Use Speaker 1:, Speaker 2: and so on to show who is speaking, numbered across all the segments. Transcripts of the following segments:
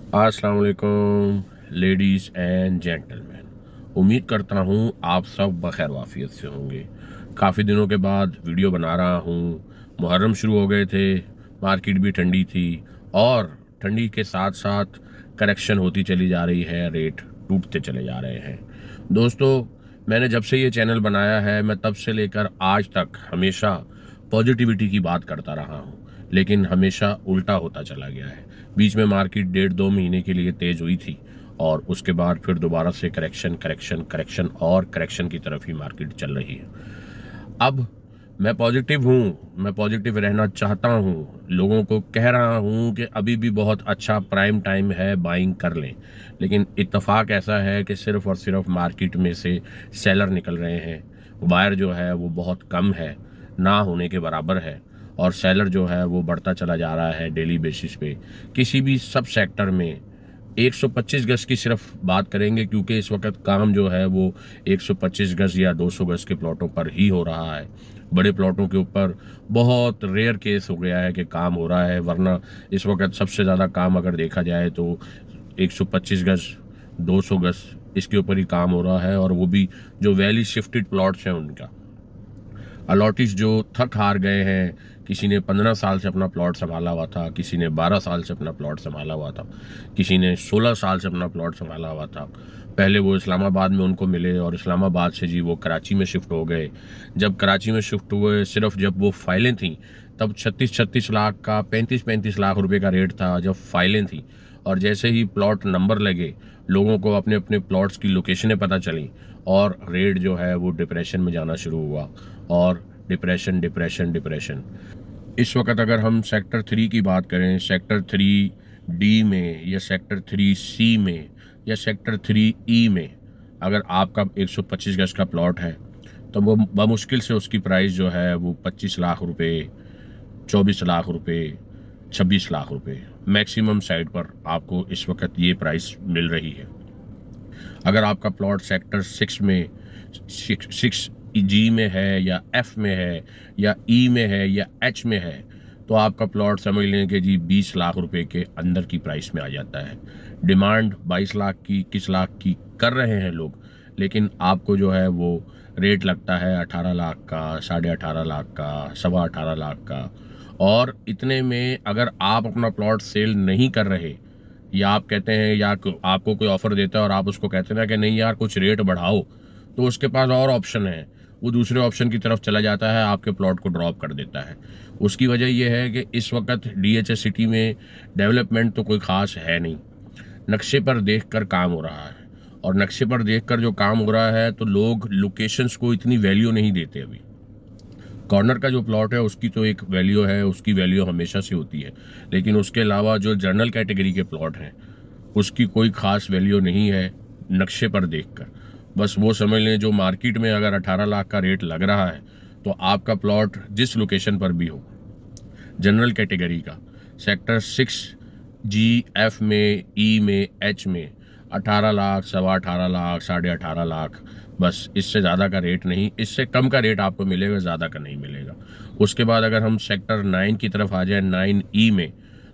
Speaker 1: अस्सलाम वालेकुम ladies and gentleman. उम्मीद करता हूँ आप सब बखैर वाफियत से होंगे। काफ़ी दिनों के बाद वीडियो बना रहा हूँ। मुहर्रम शुरू हो गए थे, मार्केट भी ठंडी थी और ठंडी के साथ साथ करेक्शन होती चली जा रही है, रेट टूटते चले जा रहे हैं। दोस्तों, मैंने जब से ये चैनल बनाया है मैं तब से लेकर आज तक हमेशा पॉजिटिविटी की बात करता रहा हूँ, लेकिन हमेशा उल्टा होता चला गया है। बीच में मार्केट 1.5-2 महीने के लिए तेज़ हुई थी और उसके बाद फिर दोबारा से करेक्शन करेक्शन करेक्शन और करेक्शन की तरफ ही मार्केट चल रही है। अब मैं पॉजिटिव हूँ, मैं पॉजिटिव रहना चाहता हूँ, लोगों को कह रहा हूँ कि अभी भी बहुत अच्छा प्राइम टाइम है, बाइंग कर लें। लेकिन इत्तेफाक ऐसा है कि सिर्फ़ और सिर्फ मार्केट में से सेलर निकल रहे हैं, बायर जो है वो बहुत कम है, ना होने के बराबर है और सेलर जो है वो बढ़ता चला जा रहा है डेली बेसिस पे। किसी भी सब सेक्टर में 125 गज की सिर्फ बात करेंगे, क्योंकि इस वक्त काम जो है वो 125 गज या 200 गज के प्लॉटों पर ही हो रहा है। बड़े प्लॉटों के ऊपर बहुत रेयर केस हो गया है कि काम हो रहा है, वरना इस वक्त सबसे ज़्यादा काम अगर देखा जाए तो 125 गज 200 गज इसके ऊपर ही काम हो रहा है, और वो भी जो वैली शिफ्टेड प्लॉट्स हैं उनका। अलॉटिस जो थक हार गए हैं, किसी ने 15 साल से अपना प्लॉट संभाला हुआ था, किसी ने 12 साल से अपना प्लॉट संभाला हुआ था, किसी ने 16 साल से अपना प्लॉट संभाला हुआ था। पहले वो इस्लामाबाद में उनको मिले और इस्लामाबाद से जी वो कराची में शिफ्ट हो गए। जब कराची में शिफ्ट हुए, सिर्फ जब वो फाइलें थीं तब 36-36 लाख का, 35-35 लाख रुपए का रेट था जब फाइलें थीं। और जैसे ही प्लॉट नंबर लगे, लोगों को अपने अपने प्लॉट्स की लोकेशनें पता चली और रेट जो है वो डिप्रेशन में जाना शुरू हुआ। और डिप्रेशन डिप्रेशन डिप्रेशन। इस वक्त अगर हम सेक्टर 3 की बात करें, सेक्टर 3D में या सेक्टर 3C में या सेक्टर 3E में अगर आपका 125 गज का प्लॉट है तो वो बमुश्किल से उसकी प्राइस जो है वो 25 लाख रुपए, 24 लाख रुपए, 26 लाख रुपए मैक्सिमम साइड पर आपको इस वक्त ये प्राइस मिल रही है। अगर आपका प्लॉट सेक्टर 6 में, 6G में है या F में है या E में है या H में है, तो आपका प्लॉट समझ लें कि जी 20 लाख रुपए के अंदर की प्राइस में आ जाता है। डिमांड 22 लाख की, 21 लाख की कर रहे हैं लोग, लेकिन आपको जो है वो रेट लगता है 18 लाख का, 18.5 लाख का, 18.25 लाख का। और इतने में अगर आप अपना प्लॉट सेल नहीं कर रहे, या आप कहते हैं, या आपको कोई ऑफर देता है और आप उसको कहते हैं ना कि नहीं यार कुछ रेट बढ़ाओ, तो उसके पास और ऑप्शन है, वो दूसरे ऑप्शन की तरफ चला जाता है, आपके प्लॉट को ड्रॉप कर देता है। उसकी वजह यह है कि इस वक्त DHA सिटी में डेवलपमेंट तो कोई ख़ास है नहीं, नक्शे पर देखकर काम हो रहा है। और नक्शे पर देखकर जो काम हो रहा है तो लोग लोकेशंस को इतनी वैल्यू नहीं देते। अभी कॉर्नर का जो प्लॉट है उसकी तो एक वैल्यू है, उसकी वैल्यू हमेशा से होती है, लेकिन उसके अलावा जो जनरल कैटेगरी के प्लॉट हैं उसकी कोई ख़ास वैल्यू नहीं है नक्शे पर देखकर। बस वो समझ लें, जो मार्केट में अगर 18 लाख का रेट लग रहा है तो आपका प्लॉट जिस लोकेशन पर भी हो, जनरल कैटेगरी का, सेक्टर 6G, F में, E में, H में 18 लाख, 18.25 लाख, 18.5 लाख, बस इससे ज़्यादा का रेट नहीं, इससे कम का रेट आपको मिलेगा, ज़्यादा का नहीं मिलेगा। उसके बाद अगर हम सेक्टर 9 की तरफ आ जाए, 9E में,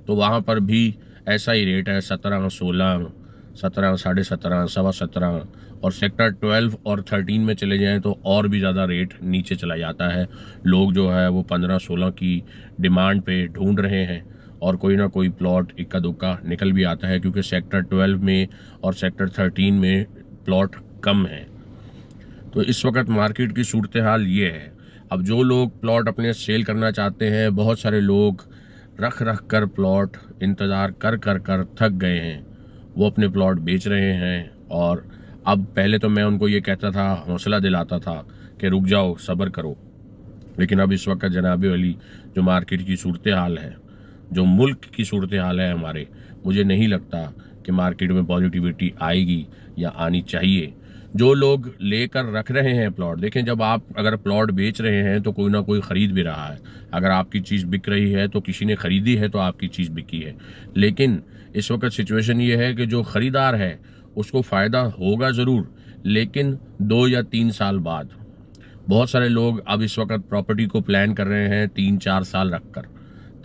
Speaker 1: तो वहाँ पर भी ऐसा ही रेट है, 17, 16, 17, 17.5, 17.25। और सेक्टर 12 और 13 में चले जाएं तो और भी ज़्यादा रेट नीचे चला जाता है। लोग जो है वो 15-16 की डिमांड पे ढूंढ रहे हैं और कोई ना कोई प्लॉट इक्का दुक्का निकल भी आता है, क्योंकि सेक्टर 12 में और सेक्टर 13 में प्लॉट कम है। तो इस वक्त मार्केट की सूरत हाल ये है। अब जो लोग प्लॉट अपने सेल करना चाहते हैं, बहुत सारे लोग रख रख कर प्लॉट इंतज़ार कर कर कर थक गए हैं, वो अपने प्लॉट बेच रहे हैं। और अब पहले तो मैं उनको ये कहता था, हौसला दिलाता था कि रुक जाओ, सब्र करो, लेकिन अब इस वक्त जनाब वली जो मार्केट की सूरत हाल है, जो मुल्क की सूरत हाल है हमारे, मुझे नहीं लगता कि मार्केट में पॉजिटिविटी आएगी या आनी चाहिए। जो लोग लेकर रख रहे हैं प्लॉट, देखें, जब आप अगर प्लॉट बेच रहे हैं तो कोई ना कोई ख़रीद भी रहा है। अगर आपकी चीज़ बिक रही है तो किसी ने ख़रीदी है, तो आपकी चीज़ बिकी है। लेकिन इस वक्त सिचुएशन ये है कि जो ख़रीदार है उसको फ़ायदा होगा ज़रूर, लेकिन 2 या 3 साल बाद। बहुत सारे लोग अब इस वक्त प्रॉपर्टी को प्लान कर रहे हैं 3-4 साल रख कर,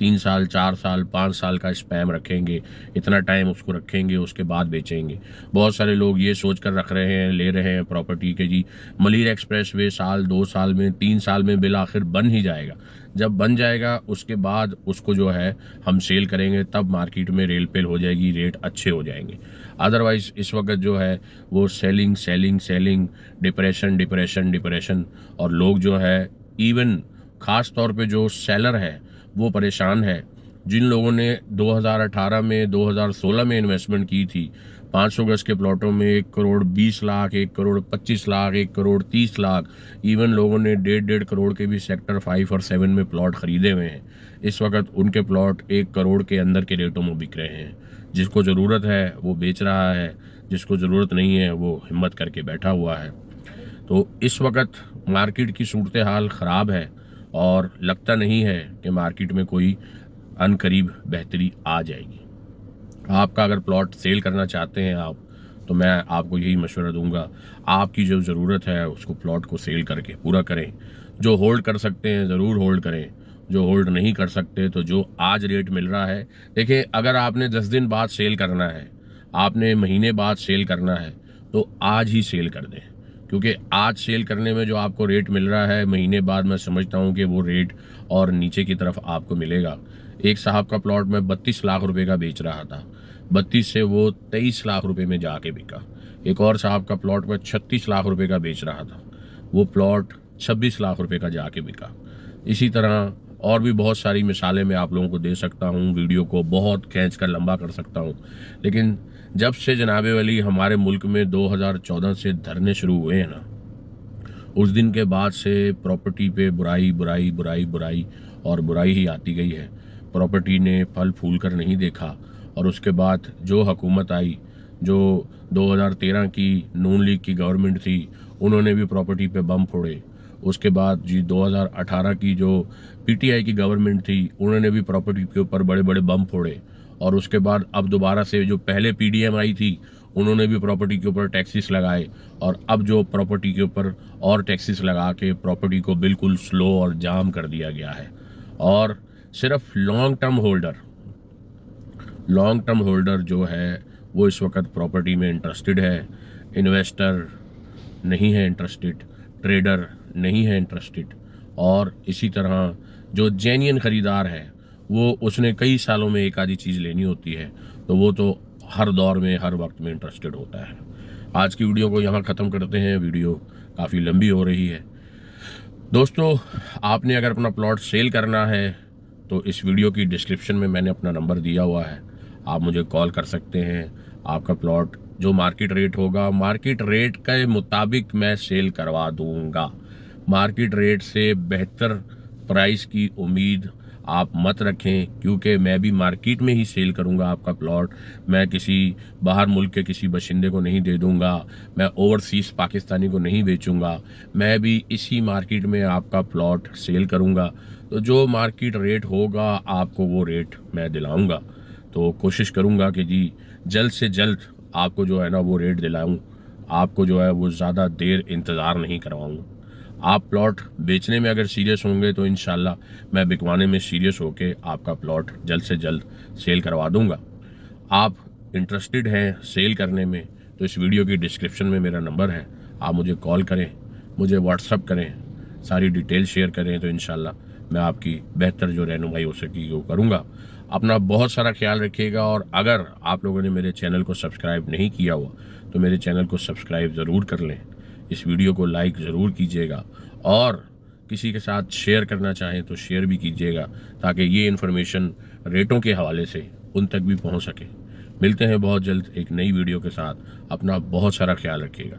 Speaker 1: 3 साल 4 साल 5 साल का स्पैम रखेंगे, इतना टाइम उसको रखेंगे, उसके बाद बेचेंगे। बहुत सारे लोग ये सोच कर रख रहे हैं, ले रहे हैं प्रॉपर्टी के जी मलिर एक्सप्रेस वे साल 2 साल में 3 साल में बिल आखिर बन ही जाएगा। जब बन जाएगा उसके बाद उसको जो है हम सेल करेंगे, तब मार्केट में रेल पेल हो जाएगी, रेट अच्छे हो जाएंगे। अदरवाइज़ इस वक्त जो है वो selling selling selling, depression depression depression, और लोग जो है इवन ख़ास तौर पे जो सेलर है वो परेशान है। जिन लोगों ने 2018 में 2016 में इन्वेस्टमेंट की थी 500 गज के प्लॉटों में 1 करोड़ 20 लाख, 1 करोड़ 25 लाख, 1 करोड़ 30 लाख, इवन लोगों ने 1.5 करोड़ के भी सेक्टर 5 और 7 में प्लॉट ख़रीदे हुए हैं। इस वक्त उनके प्लॉट 1 करोड़ के अंदर के रेटों में बिक रहे हैं। जिसको ज़रूरत है वो बेच रहा है, जिसको ज़रूरत नहीं है वो हिम्मत करके बैठा हुआ है। तो इस वक्त मार्केट की सूरत हाल ख़राब है और लगता नहीं है कि मार्केट में कोई अनकरीब बेहतरी आ जाएगी। आपका अगर प्लॉट सेल करना चाहते हैं आप, तो मैं आपको यही मशवरा दूंगा, आपकी जो ज़रूरत है उसको प्लॉट को सेल करके पूरा करें। जो होल्ड कर सकते हैं ज़रूर होल्ड करें, जो होल्ड नहीं कर सकते तो जो आज रेट मिल रहा है, देखिए अगर आपने 10 दिन बाद सेल करना है, आपने महीने बाद सेल करना है, तो आज ही सेल कर दें, क्योंकि आज सेल करने में जो आपको रेट मिल रहा है महीने बाद मैं समझता हूँ कि वो रेट और नीचे की तरफ आपको मिलेगा। एक साहब का प्लॉट मैं 32 लाख रुपए का बेच रहा था, 32 से वो 23 लाख रुपए में जाके बिका। एक और साहब का प्लॉट मैं 36 लाख रुपए का बेच रहा था, वो प्लॉट 26 लाख रुपए का जाके बिका। इसी तरह और भी बहुत सारी मिसालें मैं आप लोगों को दे सकता हूँ, वीडियो को बहुत खींच कर लंबा कर सकता हूँ। लेकिन जब से जनाबे वली हमारे मुल्क में 2014 से धरने शुरू हुए हैं ना, उस दिन के बाद से प्रॉपर्टी पे बुराई बुराई बुराई बुराई और बुराई ही आती गई है। प्रॉपर्टी ने फल फूल कर नहीं देखा। और उसके बाद जो हुकूमत आई, जो 2013 की नून लीग की गवर्नमेंट थी, उन्होंने भी प्रॉपर्टी पे बम फोड़े। उसके बाद जी 2018 की जो पीटीआई की गवर्नमेंट थी, उन्होंने भी प्रॉपर्टी के ऊपर बड़े बड़े बम फोड़े। और उसके बाद अब दोबारा से जो पहले पीडीएम आई थी, उन्होंने भी प्रॉपर्टी के ऊपर टैक्सेस लगाए। और अब जो प्रॉपर्टी के ऊपर और टैक्सेस लगा के प्रॉपर्टी को बिल्कुल स्लो और जाम कर दिया गया है। और सिर्फ लॉन्ग टर्म होल्डर जो है वो इस वक्त प्रॉपर्टी में इंटरेस्टेड है। इन्वेस्टर नहीं है इंटरेस्टेड, ट्रेडर नहीं है इंटरेस्टेड, और इसी तरह जो जेन्युइन ख़रीदार है वो उसने कई सालों में एक आधी चीज़ लेनी होती है, तो वो तो हर दौर में हर वक्त में इंटरेस्टेड होता है। आज की वीडियो को यहाँ ख़त्म करते हैं, वीडियो काफ़ी लंबी हो रही है। दोस्तों, आपने अगर अपना प्लॉट सेल करना है तो इस वीडियो की डिस्क्रिप्शन में मैंने अपना नंबर दिया हुआ है, आप मुझे कॉल कर सकते हैं। आपका प्लॉट जो मार्केट रेट होगा, मार्केट रेट के मुताबिक मैं सेल करवा दूंगा। मार्केट रेट से बेहतर प्राइस की उम्मीद आप मत रखें, क्योंकि मैं भी मार्केट में ही सेल करूंगा आपका प्लॉट। मैं किसी बाहर मुल्क के किसी बशिंदे को नहीं दे दूंगा, मैं ओवरसीज़ पाकिस्तानी को नहीं बेचूंगा, मैं भी इसी मार्केट में आपका प्लॉट सेल करूंगा। तो जो मार्केट रेट होगा आपको वो रेट मैं दिलाऊंगा। तो कोशिश करूंगा कि जी जल्द से जल्द आपको जो है ना वो रेट दिलाऊं, आपको जो है वो ज़्यादा देर इंतज़ार नहीं करवाऊंगा। आप प्लॉट बेचने में अगर सीरियस होंगे तो इंशाल्लाह मैं बिकवाने में सीरियस होकर आपका प्लॉट जल्द से जल्द सेल करवा दूंगा। आप इंटरेस्टेड हैं सेल करने में तो इस वीडियो की डिस्क्रिप्शन में मेरा नंबर है, आप मुझे कॉल करें, मुझे व्हाट्सअप करें, सारी डिटेल शेयर करें, तो इंशाल्लाह मैं आपकी बेहतर जो रहनुमाई हो सकेगी वो करूँगा। अपना बहुत सारा ख्याल रखिएगा। और अगर आप लोगों ने मेरे चैनल को सब्सक्राइब नहीं किया हुआ तो मेरे चैनल को सब्सक्राइब ज़रूर कर लें, इस वीडियो को लाइक ज़रूर कीजिएगा, और किसी के साथ शेयर करना चाहें तो शेयर भी कीजिएगा, ताकि ये इन्फॉर्मेशन रेटों के हवाले से उन तक भी पहुंच सके। मिलते हैं बहुत जल्द एक नई वीडियो के साथ। अपना बहुत सारा ख्याल रखिएगा।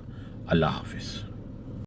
Speaker 1: अल्लाह हाफिज़।